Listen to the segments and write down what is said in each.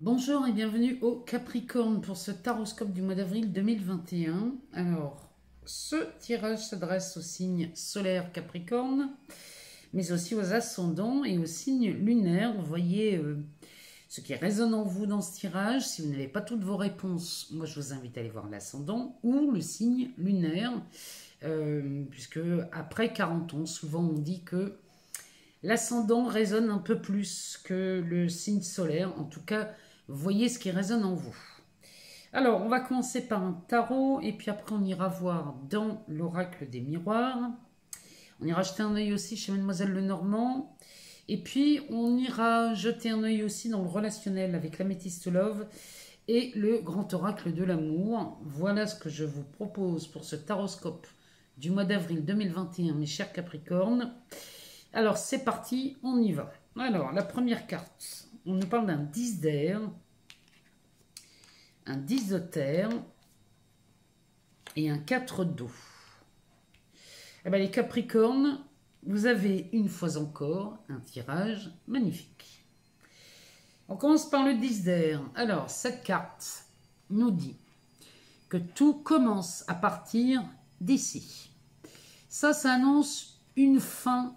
Bonjour et bienvenue au Capricorne pour ce taroscope du mois d'avril 2021. Alors, ce tirage s'adresse au signe solaire Capricorne, mais aussi aux ascendants et aux signes lunaires. Vous voyez ce qui résonne en vous dans ce tirage. Si vous n'avez pas toutes vos réponses, moi je vous invite à aller voir l'ascendant ou le signe lunaire, puisque après 40 ans, souvent on dit que l'ascendant résonne un peu plus que le signe solaire. En tout cas, voyez ce qui résonne en vous. Alors, on va commencer par un tarot et puis après on ira voir dans l'oracle des miroirs. On ira jeter un œil aussi chez Mademoiselle Lenormand. Et puis, on ira jeter un œil aussi dans le relationnel avec l'améthyste love et le grand oracle de l'amour. Voilà ce que je vous propose pour ce taroscope du mois d'avril 2021, mes chers Capricornes. Alors, c'est parti, on y va. Alors, la première carte, on nous parle d'un 10 d'air, un 10 de terre et un 4 d'eau. Eh bien, les Capricornes, vous avez une fois encore un tirage magnifique. On commence par le 10 d'air. Alors, cette carte nous dit que tout commence à partir d'ici. Ça annonce une fin,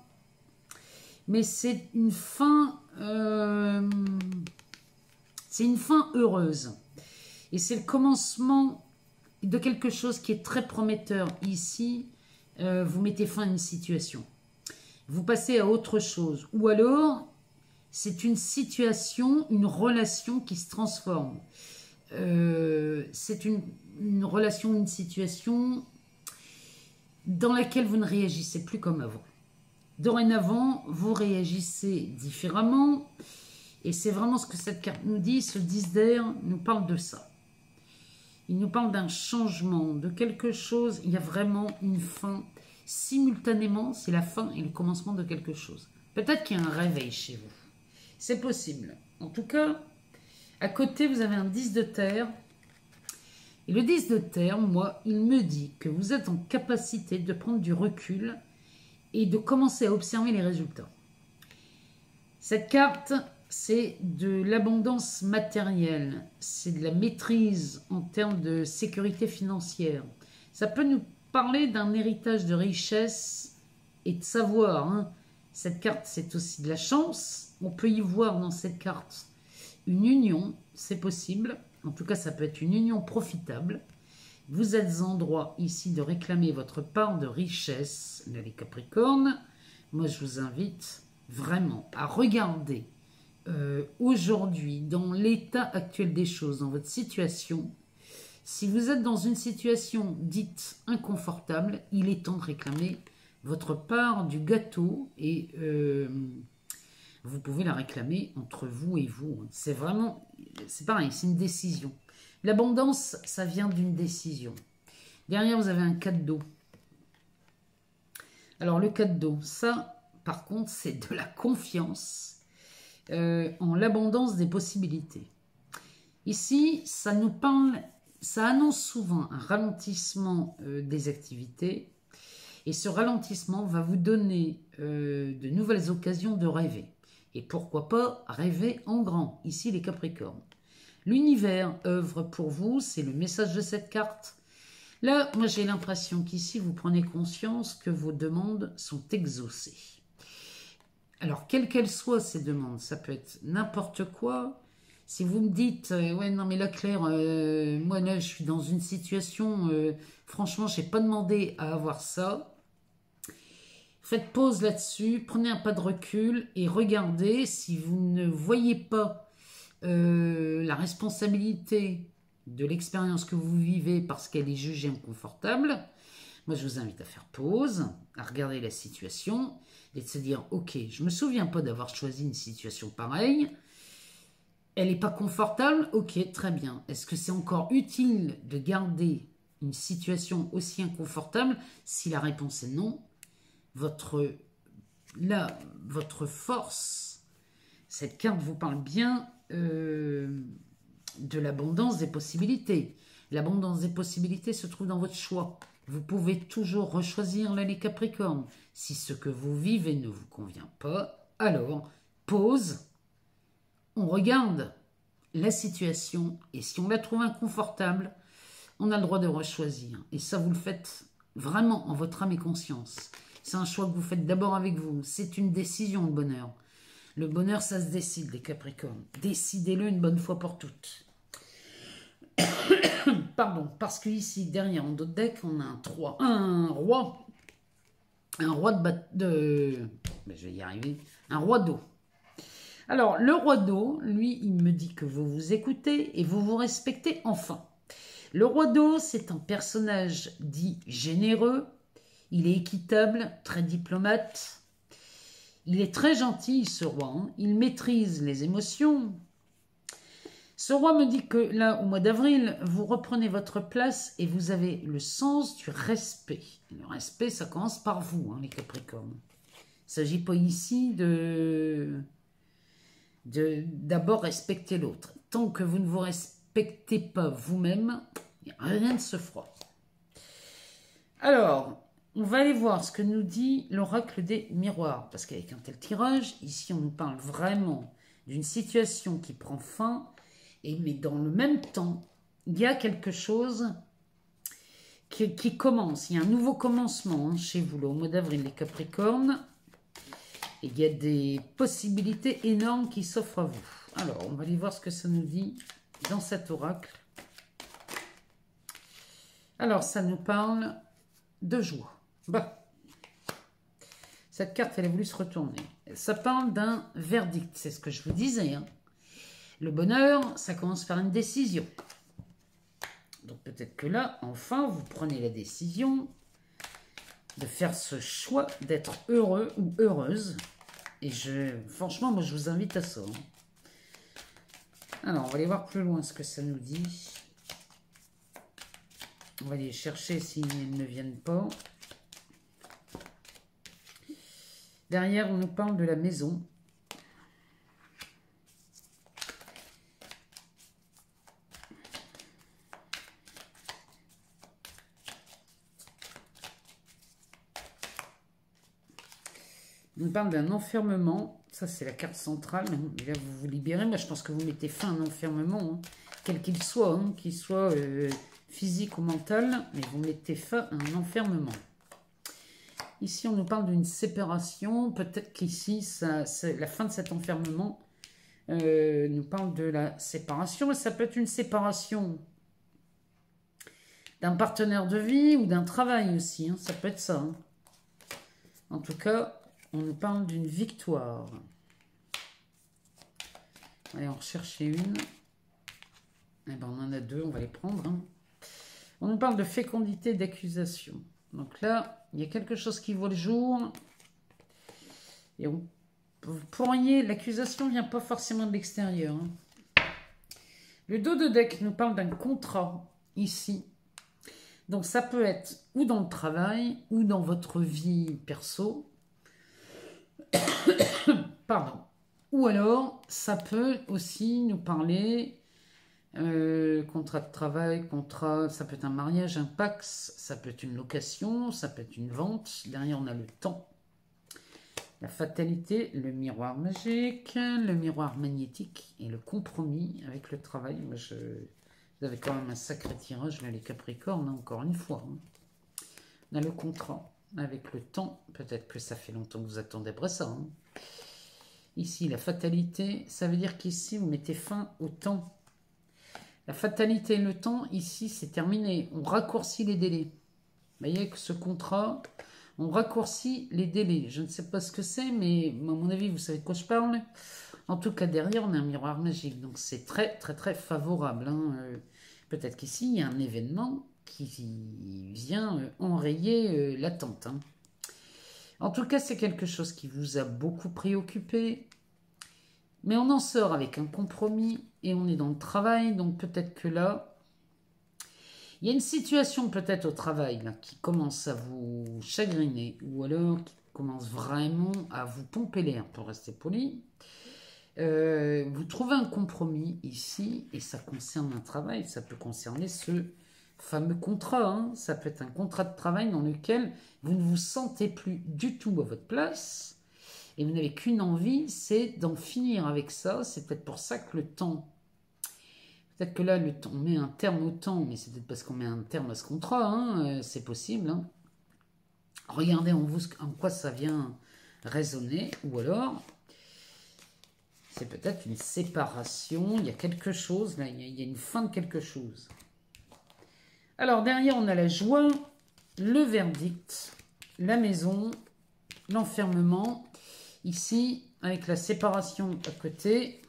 mais c'est une fin heureuse. Et c'est le commencement de quelque chose qui est très prometteur. Ici, vous mettez fin à une situation. Vous passez à autre chose. Ou alors, c'est une situation, une relation qui se transforme. C'est une relation, une situation dans laquelle vous ne réagissez plus comme avant. Dorénavant, vous réagissez différemment. Et c'est vraiment ce que cette carte nous dit. Ce 10 d'air nous parle de ça. Il nous parle d'un changement, de quelque chose. Il y a vraiment une fin. Simultanément, c'est la fin et le commencement de quelque chose. Peut-être qu'il y a un réveil chez vous. C'est possible. En tout cas, à côté, vous avez un 10 de terre. Et le 10 de terre, moi, il me dit que vous êtes en capacité de prendre du recul et de commencer à observer les résultats. Cette carte, c'est de l'abondance matérielle, c'est de la maîtrise en termes de sécurité financière. Ça peut nous parler d'un héritage de richesse et de savoir. Hein. Cette carte, c'est aussi de la chance. On peut y voir dans cette carte une union, c'est possible. En tout cas, ça peut être une union profitable. Vous êtes en droit ici de réclamer votre part de richesse, les Capricornes. Moi, je vous invite vraiment à regarder aujourd'hui, dans l'état actuel des choses, dans votre situation. Si vous êtes dans une situation dite inconfortable, il est temps de réclamer votre part du gâteau et vous pouvez la réclamer entre vous et vous. C'est vraiment, c'est pareil, c'est une décision. L'abondance, ça vient d'une décision. Derrière, vous avez un 4 d'eau. Alors, le 4 d'eau, ça, par contre, c'est de la confiance en l'abondance des possibilités. Ici, ça nous parle, ça annonce souvent un ralentissement des activités. Et ce ralentissement va vous donner de nouvelles occasions de rêver. Et pourquoi pas rêver en grand, ici les Capricornes. L'univers œuvre pour vous, c'est le message de cette carte. Là, moi j'ai l'impression qu'ici vous prenez conscience que vos demandes sont exaucées. Alors, quelles qu'elles soient ces demandes, ça peut être n'importe quoi. Si vous me dites, ouais non mais là Claire, moi là je suis dans une situation, franchement j'ai pas demandé à avoir ça. Faites pause là-dessus, prenez un pas de recul et regardez si vous ne voyez pas la responsabilité de l'expérience que vous vivez parce qu'elle est jugée inconfortable. Moi, je vous invite à faire pause, à regarder la situation et de se dire, ok, je ne me souviens pas d'avoir choisi une situation pareille. Elle n'est pas confortable, ok, très bien. Est-ce que c'est encore utile de garder une situation aussi inconfortable? Si la réponse est non, votre force, cette carte vous parle bien de l'abondance des possibilités. L'abondance des possibilités se trouve dans votre choix. Vous pouvez toujours rechoisir là les Capricornes. Si ce que vous vivez ne vous convient pas, alors pause, on regarde la situation, et si on la trouve inconfortable, on a le droit de rechoisir. Et ça, vous le faites vraiment en votre âme et conscience. C'est un choix que vous faites d'abord avec vous. C'est une décision, le bonheur. Le bonheur, ça se décide, les Capricornes. Décidez-le une bonne fois pour toutes. Pardon, parce qu'ici, derrière, en dos de deck, on a un roi je vais y arriver. Un roi d'eau. Alors, le roi d'eau, lui, il me dit que vous vous écoutez et vous vous respectez enfin. Le roi d'eau, c'est un personnage dit généreux. Il est équitable, très diplomate. Il est très gentil, ce roi. Hein. Il maîtrise les émotions. Ce roi me dit que là, au mois d'avril, vous reprenez votre place et vous avez le sens du respect. Le respect, ça commence par vous, hein, les Capricornes. Il ne s'agit pas ici d'abord respecter l'autre. Tant que vous ne vous respectez pas vous-même, rien ne se fera. Alors, on va aller voir ce que nous dit l'oracle des miroirs. Parce qu'avec un tel tirage, ici, on nous parle vraiment d'une situation qui prend fin. Mais dans le même temps, il y a quelque chose qui commence. Il y a un nouveau commencement hein, chez vous, là, au mois d'avril, les Capricornes. Et il y a des possibilités énormes qui s'offrent à vous. Alors, on va aller voir ce que ça nous dit dans cet oracle. Alors, ça nous parle de joie. Bah, cette carte, elle a voulu se retourner. Ça parle d'un verdict, c'est ce que je vous disais. Hein. Le bonheur, ça commence par une décision. Donc peut-être que là, enfin, vous prenez la décision de faire ce choix d'être heureux ou heureuse. Et franchement, moi, je vous invite à ça. Hein. Alors, on va aller voir plus loin ce que ça nous dit. On va aller chercher s'ils ne viennent pas. Derrière, on nous parle de la maison. On parle d'un enfermement. Ça, c'est la carte centrale. Et là, vous vous libérez. Moi, je pense que vous mettez fin à un enfermement, hein, quel qu'il soit, hein, qu'il soit physique ou mental. Mais vous mettez fin à un enfermement. Ici, on nous parle d'une séparation. Peut-être qu'ici, la fin de cet enfermement nous parle de la séparation. Mais ça peut être une séparation d'un partenaire de vie ou d'un travail aussi. Hein, ça peut être ça. Hein. En tout cas... On nous parle d'une victoire. Allez, en rechercher une. Eh ben, on en a deux, on va les prendre. Hein. On nous parle de fécondité d'accusation. Donc là, il y a quelque chose qui voit le jour. Et vous pourriez... L'accusation ne vient pas forcément de l'extérieur. Hein. Le dos de deck nous parle d'un contrat, ici. Donc ça peut être ou dans le travail, ou dans votre vie perso. Pardon. Ou alors, ça peut aussi nous parler contrat de travail, ça peut être un mariage, un pax, ça peut être une location, ça peut être une vente. Derrière, on a le temps, la fatalité, le miroir magique, le miroir magnétique et le compromis avec le travail. Moi, vous avez quand même un sacré tirage, là, les Capricornes, hein, encore une fois. Hein. On a le contrat. Avec le temps, peut-être que ça fait longtemps que vous attendez après ça. Hein. Ici, la fatalité, ça veut dire qu'ici, vous mettez fin au temps. La fatalité et le temps, ici, c'est terminé. On raccourcit les délais. Vous voyez que ce contrat, on raccourcit les délais. Je ne sais pas ce que c'est, mais à mon avis, vous savez de quoi je parle. En tout cas, derrière, on a un miroir magique. Donc, c'est très, très, très favorable. Hein. Peut-être qu'ici, il y a un événement qui vient enrayer l'attente. Hein. En tout cas, c'est quelque chose qui vous a beaucoup préoccupé. Mais on en sort avec un compromis et on est dans le travail. Donc peut-être que là, il y a une situation peut-être au travail là, qui commence à vous chagriner ou alors qui commence vraiment à vous pomper l'air, pour rester poli. Vous trouvez un compromis ici et ça concerne un travail. Ça peut concerner ce fameux contrat, hein. Ça peut être un contrat de travail dans lequel vous ne vous sentez plus du tout à votre place et vous n'avez qu'une envie, c'est d'en finir avec ça. C'est peut-être pour ça que le temps Peut-être que là, on met un terme au temps, mais c'est peut-être parce qu'on met un terme à ce contrat, hein, c'est possible. Hein. Regardez en vous en quoi ça vient résonner, ou alors c'est peut-être une séparation, il y a quelque chose, là, il y a une fin de quelque chose. Alors derrière, on a la joie, le verdict, la maison, l'enfermement. Ici, avec la séparation à côté,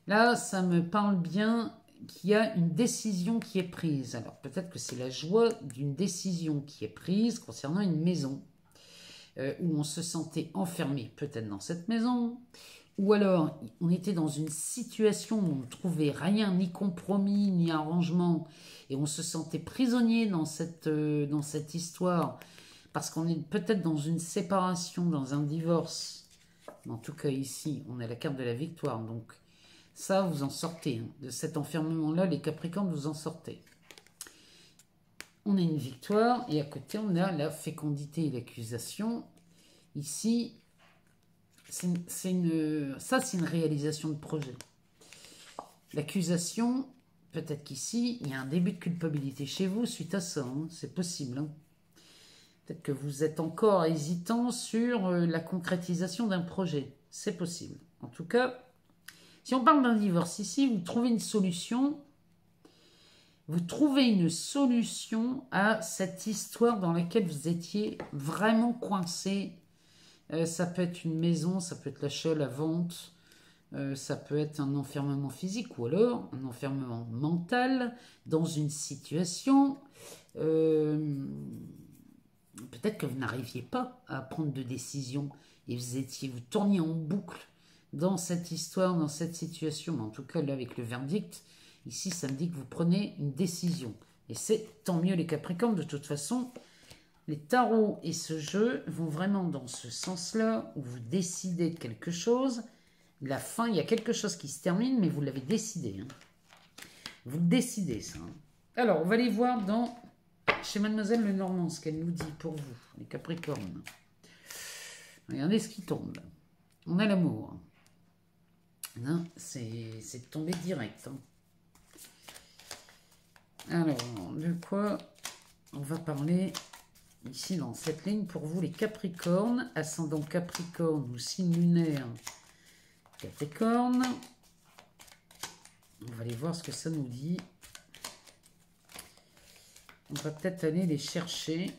là, ça me parle bien qu'il y a une décision qui est prise. Alors peut-être que c'est la joie d'une décision qui est prise concernant une maison. Où on se sentait enfermé peut-être dans cette maison, ou alors on était dans une situation où on ne trouvait rien, ni compromis, ni arrangement, et on se sentait prisonnier dans cette histoire, parce qu'on est peut-être dans une séparation, dans un divorce. En tout cas ici, on a la carte de la victoire, donc ça, vous en sortez. Hein. De cet enfermement-là, les Capricornes, vous en sortez. On a une victoire et à côté, on a la fécondité et l'accusation. Ici, c'est une réalisation de projet. L'accusation, peut-être qu'ici, il y a un début de culpabilité chez vous suite à ça. Hein, c'est possible. Hein. Peut-être que vous êtes encore hésitant sur la concrétisation d'un projet. C'est possible. En tout cas, si on parle d'un divorce ici, vous trouvez une solution. Vous trouvez une solution à cette histoire dans laquelle vous étiez vraiment coincé. Ça peut être une maison, ça peut être l'achat, la vente, ça peut être un enfermement physique ou alors un enfermement mental dans une situation. Peut-être que vous n'arriviez pas à prendre de décision et vous tourniez en boucle dans cette histoire, dans cette situation. Mais en tout cas, là, avec le verdict, ici, ça me dit que vous prenez une décision. Et c'est tant mieux les Capricornes. De toute façon, les tarots et ce jeu vont vraiment dans ce sens-là, où vous décidez de quelque chose. La fin, il y a quelque chose qui se termine, mais vous l'avez décidé. Hein. Vous décidez, ça. Hein. Alors, on va aller voir chez Mademoiselle Lenormand ce qu'elle nous dit pour vous, les Capricornes. Regardez ce qui tombe. On a l'amour. C'est tombé direct. Hein. Alors, de quoi on va parler ici dans cette ligne pour vous, les Capricornes, ascendant Capricorne ou signe lunaire Capricorne. On va aller voir ce que ça nous dit. On va peut-être aller les chercher,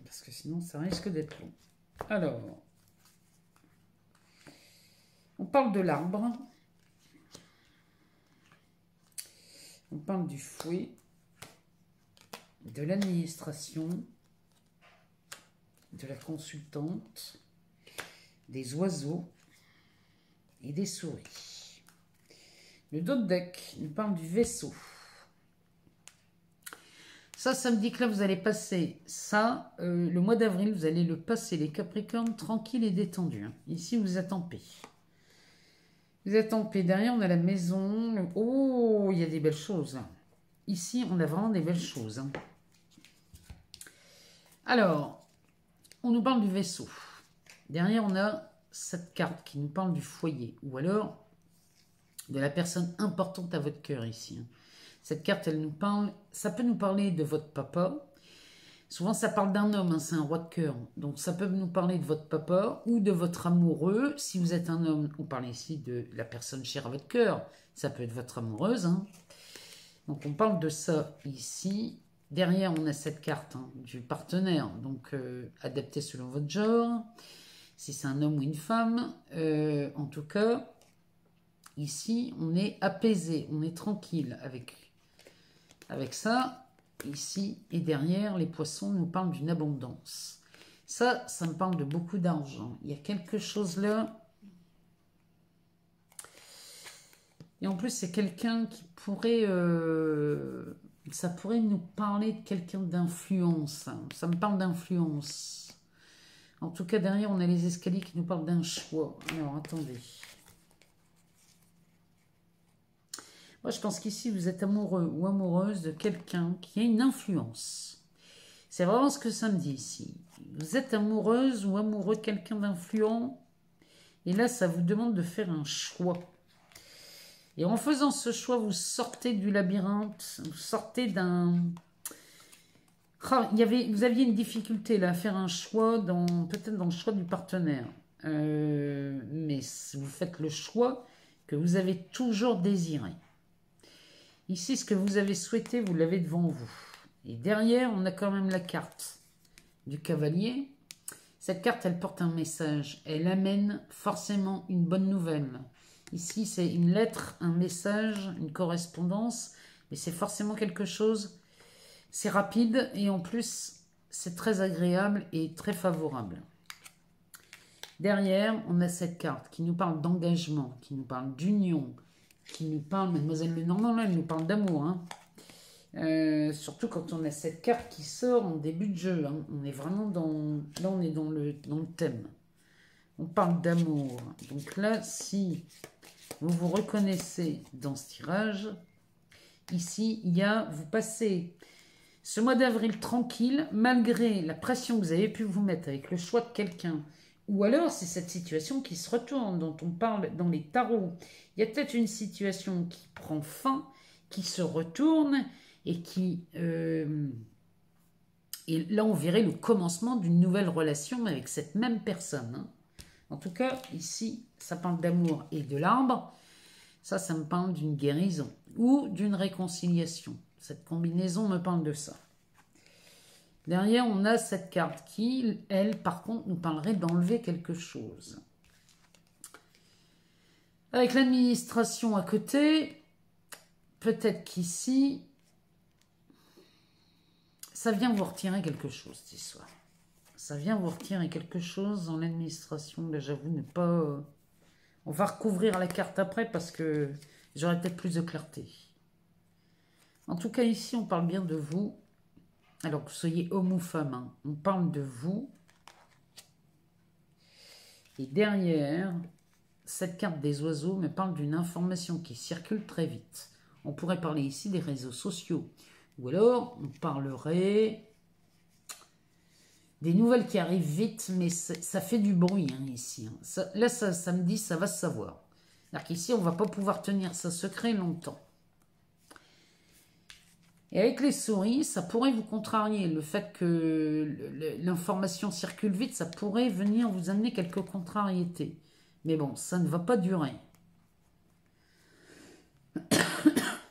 parce que sinon ça risque d'être long. Alors, on parle de l'arbre. On parle du fouet, de l'administration, de la consultante, des oiseaux et des souris. Le dos de deck nous parle du vaisseau. Ça me dit que là, vous allez passer ça, le mois d'avril, vous allez le passer, les Capricornes, tranquille et détendu. Hein. Ici, vous êtes en paix. Vous êtes en paix. Derrière, on a la maison. Oh, il y a des belles choses. Ici, on a vraiment des belles choses. Hein. Alors, on nous parle du vaisseau. Derrière, on a cette carte qui nous parle du foyer. Ou alors, de la personne importante à votre cœur ici. Hein. Cette carte, elle nous parle, ça peut nous parler de votre papa. Souvent, ça parle d'un homme, hein, c'est un roi de cœur. Donc, ça peut nous parler de votre papa ou de votre amoureux. Si vous êtes un homme, on parle ici de la personne chère à votre cœur. Ça peut être votre amoureuse. Hein. Donc, on parle de ça ici. Derrière, on a cette carte hein, du partenaire. Donc, adapté selon votre genre. Si c'est un homme ou une femme. En tout cas, ici, on est apaisé. On est tranquille avec ça. Ici et derrière, les poissons nous parlent d'une abondance. Ça me parle de beaucoup d'argent. Il y a quelque chose là. Et en plus, c'est quelqu'un qui pourrait... ça pourrait nous parler de quelqu'un d'influence. Ça me parle d'influence. En tout cas, derrière, on a les escaliers qui nous parlent d'un choix. Alors, attendez. Moi, je pense qu'ici, vous êtes amoureux ou amoureuse de quelqu'un qui a une influence. C'est vraiment ce que ça me dit ici. Vous êtes amoureuse ou amoureux de quelqu'un d'influent. Et là, ça vous demande de faire un choix. Et en faisant ce choix, vous sortez du labyrinthe, vous sortez d'un... Ah, vous aviez une difficulté là, à faire un choix, peut-être dans le choix du partenaire. Mais vous faites le choix que vous avez toujours désiré. Ici, ce que vous avez souhaité, vous l'avez devant vous. Et derrière, on a quand même la carte du cavalier. Cette carte, elle porte un message. Elle amène forcément une bonne nouvelle. Ici, c'est une lettre, un message, une correspondance. Mais c'est forcément quelque chose. C'est rapide et en plus, c'est très agréable et très favorable. Derrière, on a cette carte qui nous parle d'engagement, qui nous parle d'union, qui nous parle, Mademoiselle Lenormand, là, elle nous parle d'amour. Hein. Surtout quand on a cette carte qui sort en début de jeu. Hein. On est vraiment dans... Là, on est dans le thème. On parle d'amour. Donc là, si vous vous reconnaissez dans ce tirage, ici, il y a... Vous passez ce mois d'avril tranquille, malgré la pression que vous avez pu vous mettre avec le choix de quelqu'un. Ou alors, c'est cette situation qui se retourne, dont on parle dans les tarots. Il y a peut-être une situation qui prend fin, qui se retourne, et qui... Et là, on verrait le commencement d'une nouvelle relation avec cette même personne. Hein. En tout cas, ici, ça parle d'amour et de l'arbre. Ça me parle d'une guérison ou d'une réconciliation. Cette combinaison me parle de ça. Derrière, on a cette carte qui, elle, par contre, nous parlerait d'enlever quelque chose. Avec l'administration à côté, peut-être qu'ici, ça vient vous retirer quelque chose, cette histoire. Ça vient vous retirer quelque chose dans l'administration. Là, j'avoue ne pas... On va recouvrir la carte après parce que j'aurai peut-être plus de clarté. En tout cas, ici, on parle bien de vous. Alors que vous soyez homme ou femme, hein, on parle de vous. Et derrière, cette carte des oiseaux me parle d'une information qui circule très vite. On pourrait parler ici des réseaux sociaux. Ou alors, on parlerait des nouvelles qui arrivent vite, mais ça fait du bruit hein, ici. Hein. Ça me dit, ça va se savoir. C'est-à-dire qu'ici, on ne va pas pouvoir tenir ça secret longtemps. Et avec les souris, ça pourrait vous contrarier. Le fait que l'information circule vite, ça pourrait venir vous amener quelques contrariétés. Mais bon, ça ne va pas durer.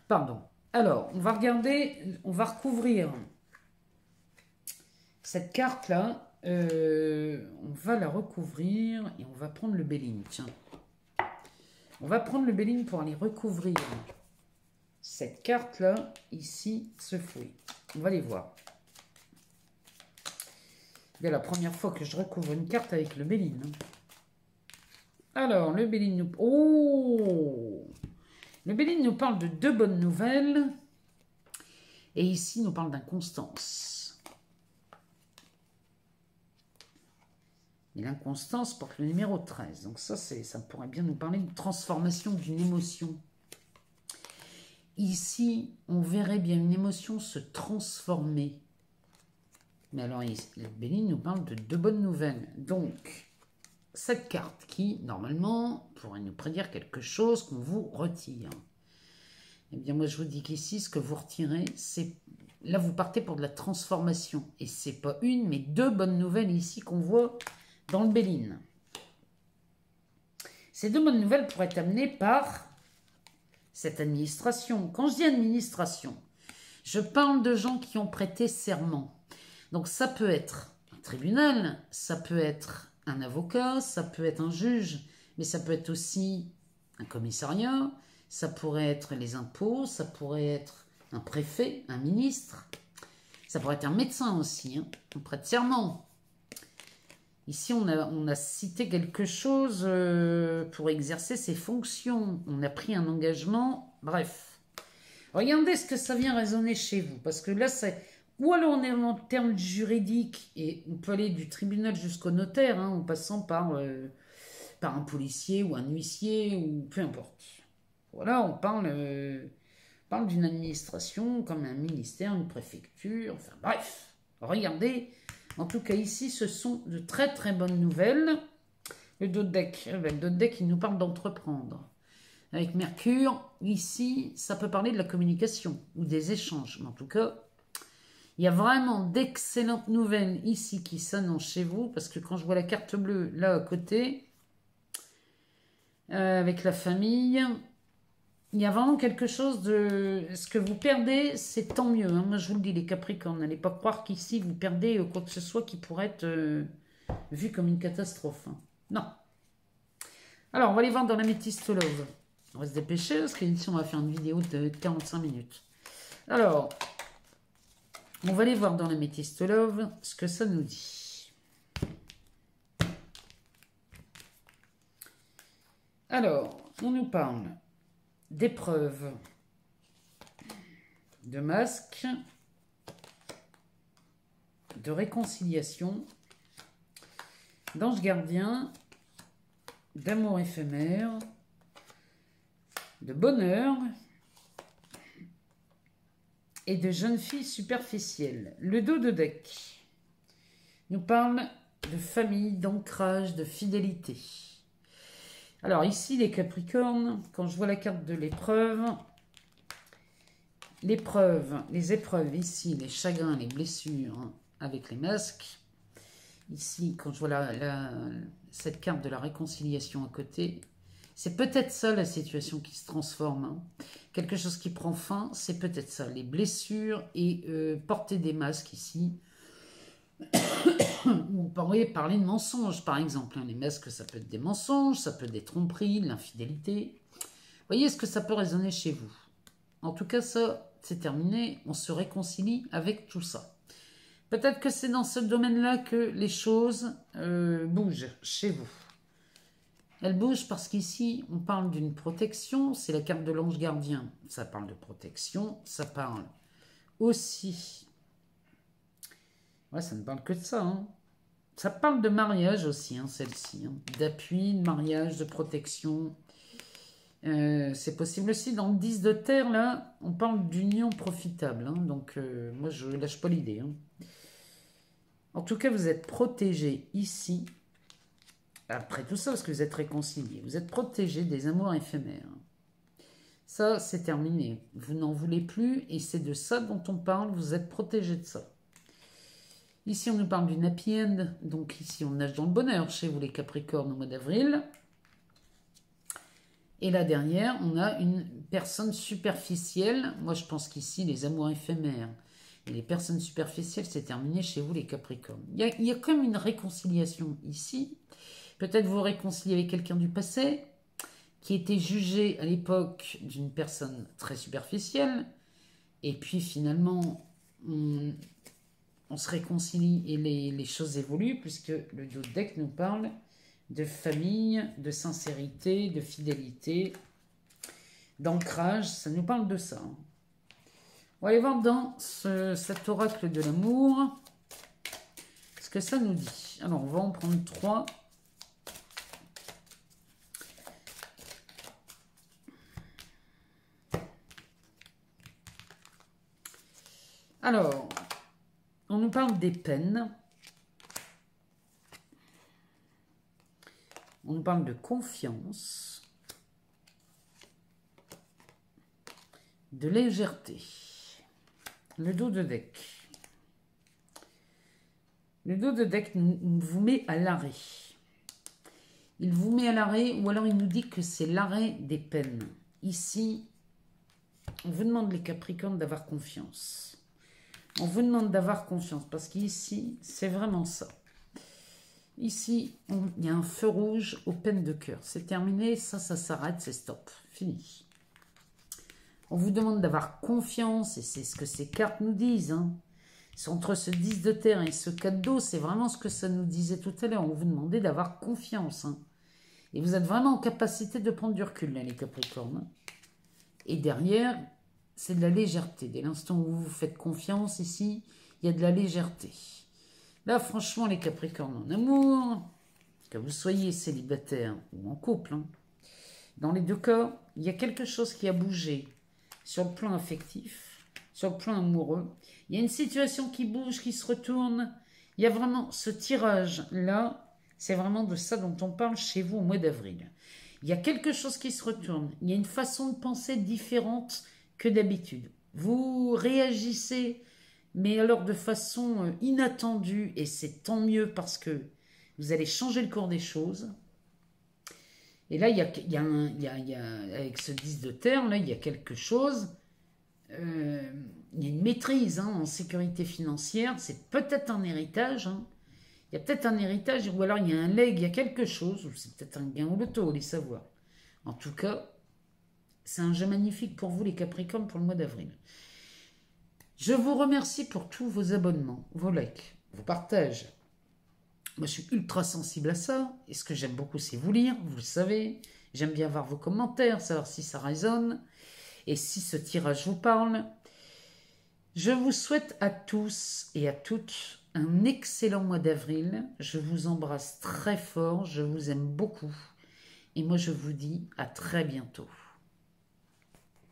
Pardon. Alors, on va regarder, on va recouvrir cette carte-là. On va la recouvrir et on va prendre le Béline. Tiens. On va prendre le Béline pour aller recouvrir cette carte-là, ici, ce fouet. On va les voir. C'est la première fois que je recouvre une carte avec le Béline. Alors, le Béline nous... Oh! Le Béline nous parle de deux bonnes nouvelles. Et ici, nous parle d'inconstance. Et l'inconstance porte le numéro 13. Donc ça pourrait bien nous parler de transformation d'une émotion. Ici, on verrait bien une émotion se transformer. Mais alors, le Béline nous parle de deux bonnes nouvelles. Donc, cette carte qui, normalement, pourrait nous prédire quelque chose qu'on vous retire. Eh bien, moi, je vous dis qu'ici, ce que vous retirez, c'est... Là, vous partez pour de la transformation. Et c'est pas une, mais deux bonnes nouvelles ici qu'on voit dans le Béline. Ces deux bonnes nouvelles pourraient être amenées par cette administration. Quand je dis administration, je parle de gens qui ont prêté serment. Donc, ça peut être un tribunal, ça peut être un avocat, ça peut être un juge, mais ça peut être aussi un commissariat, ça pourrait être les impôts, ça pourrait être un préfet, un ministre, ça pourrait être un médecin aussi, hein, on prête serment. Ici, on a cité quelque chose pour exercer ses fonctions, on a pris un engagement, bref. Regardez ce que ça vient résonner chez vous, parce que là, c'est... Ou alors on est en termes juridiques, et on peut aller du tribunal jusqu'au notaire, hein, en passant par un policier ou un huissier, ou peu importe. Voilà, on parle d'une administration comme un ministère, une préfecture, enfin bref. Regardez, en tout cas ici, ce sont de très très bonnes nouvelles. Le dos de deck, il nous parle d'entreprendre. avec Mercure. Ici, ça peut parler de la communication ou des échanges. Mais en tout cas, il y a vraiment d'excellentes nouvelles ici qui s'annoncent chez vous. Parce que quand je vois la carte bleue là à côté, avec la famille, il y a vraiment quelque chose de... Ce que vous perdez, c'est tant mieux. Hein. Moi, je vous le dis, les Capricornes, n'allez pas croire qu'ici, vous perdez quoi que ce soit qui pourrait être vu comme une catastrophe. Hein. Non. Alors, on va aller voir dans l'améthyste love. On va se dépêcher parce qu'ici, on va faire une vidéo de 45 minutes. Alors, on va aller voir dans l'améthyste love ce que ça nous dit. Alors, on nous parle d'épreuves, de masques, de réconciliation, d'ange gardien, d'amour éphémère, de bonheur et de jeunes filles superficielles. Le dos de deck nous parle de famille, d'ancrage, de fidélité. Alors ici, les Capricornes, quand je vois la carte de l'épreuve, les épreuves ici, les chagrins, les blessures hein, avec les masques. Ici, quand je vois cette carte de la réconciliation à côté, c'est peut-être ça la situation qui se transforme. Hein. Quelque chose qui prend fin, c'est peut-être ça. Les blessures et porter des masques ici. On pourrait parler de mensonges, par exemple. Les masques, ça peut être des mensonges, ça peut être des tromperies, de l'infidélité. Voyez ce que ça peut résonner chez vous. En tout cas, ça, c'est terminé. On se réconcilie avec tout ça. Peut-être que c'est dans ce domaine-là que les choses bougent chez vous. Elles bougent parce qu'ici, on parle d'une protection. C'est la carte de l'ange gardien. Ça parle de protection. Ça parle aussi... Ouais, ça ne parle que de ça. Hein. Ça parle de mariage aussi, hein, celle-ci. Hein. D'appui, de mariage, de protection. C'est possible aussi. Dans le 10 de terre, là, on parle d'union profitable. Hein. Donc, moi, je ne lâche pas l'idée. Hein. En tout cas, vous êtes protégé ici. Après tout ça, parce que vous êtes réconciliés. Vous êtes protégé des amours éphémères. Ça, c'est terminé. Vous n'en voulez plus. Et c'est de ça dont on parle. Vous êtes protégé de ça. Ici, on nous parle d'une happy end. Donc ici, on nage dans le bonheur chez vous, les Capricornes, au mois d'avril. Et là, derrière, on a une personne superficielle. Moi, je pense qu'ici, les amours éphémères et les personnes superficielles, c'est terminé chez vous, les Capricornes. Il y a comme une réconciliation ici. Peut-être vous réconciliez avec quelqu'un du passé qui était jugé à l'époque d'une personne très superficielle. Et puis, finalement... on se réconcilie et les choses évoluent puisque le dos de deck nous parle de famille, de sincérité, de fidélité, d'ancrage. Ça nous parle de ça. On va aller voir dans cet oracle de l'amour ce que ça nous dit. Alors, on va en prendre 3. Alors... on nous parle des peines. On nous parle de confiance. De légèreté. Le dos de deck. Le dos de deck vous met à l'arrêt. Il vous met à l'arrêt ou alors il nous dit que c'est l'arrêt des peines. Ici, on vous demande les Capricornes d'avoir confiance. On vous demande d'avoir confiance parce qu'ici, c'est vraiment ça. Ici, il y a un feu rouge aux peines de cœur. C'est terminé, ça s'arrête, c'est stop. Fini. On vous demande d'avoir confiance et c'est ce que ces cartes nous disent. Hein. C'est entre ce 10 de terre et ce 4 d'eau, c'est vraiment ce que ça nous disait tout à l'heure. On vous demandait d'avoir confiance. Hein. Et vous êtes vraiment en capacité de prendre du recul, là, les Capricornes. Et derrière... c'est de la légèreté. Dès l'instant où vous vous faites confiance ici, il y a de la légèreté. Là, franchement, les Capricornes en amour, que vous soyez célibataire ou en couple, hein, dans les deux cas, il y a quelque chose qui a bougé sur le plan affectif, sur le plan amoureux. Il y a une situation qui bouge, qui se retourne. Il y a vraiment ce tirage-là, c'est vraiment de ça dont on parle chez vous au mois d'avril. Il y a quelque chose qui se retourne. Il y a une façon de penser différente que d'habitude. Vous réagissez, mais alors de façon inattendue, et c'est tant mieux parce que vous allez changer le cours des choses. Et là, avec ce 10 de terre, là, il y a quelque chose. Il y a une maîtrise en sécurité financière. C'est peut-être un héritage. Il y a peut-être un héritage, ou alors il y a un legs, il y a quelque chose, ou c'est peut-être un gain au loto, allez savoir. En tout cas, c'est un jeu magnifique pour vous les Capricornes pour le mois d'avril. Je vous remercie pour tous vos abonnements, vos likes, vos partages. Moi, je suis ultra sensible à ça. Et ce que j'aime beaucoup, c'est vous lire, vous le savez. J'aime bien voir vos commentaires, savoir si ça résonne et si ce tirage vous parle. Je vous souhaite à tous et à toutes un excellent mois d'avril. Je vous embrasse très fort, je vous aime beaucoup. Et moi, je vous dis à très bientôt.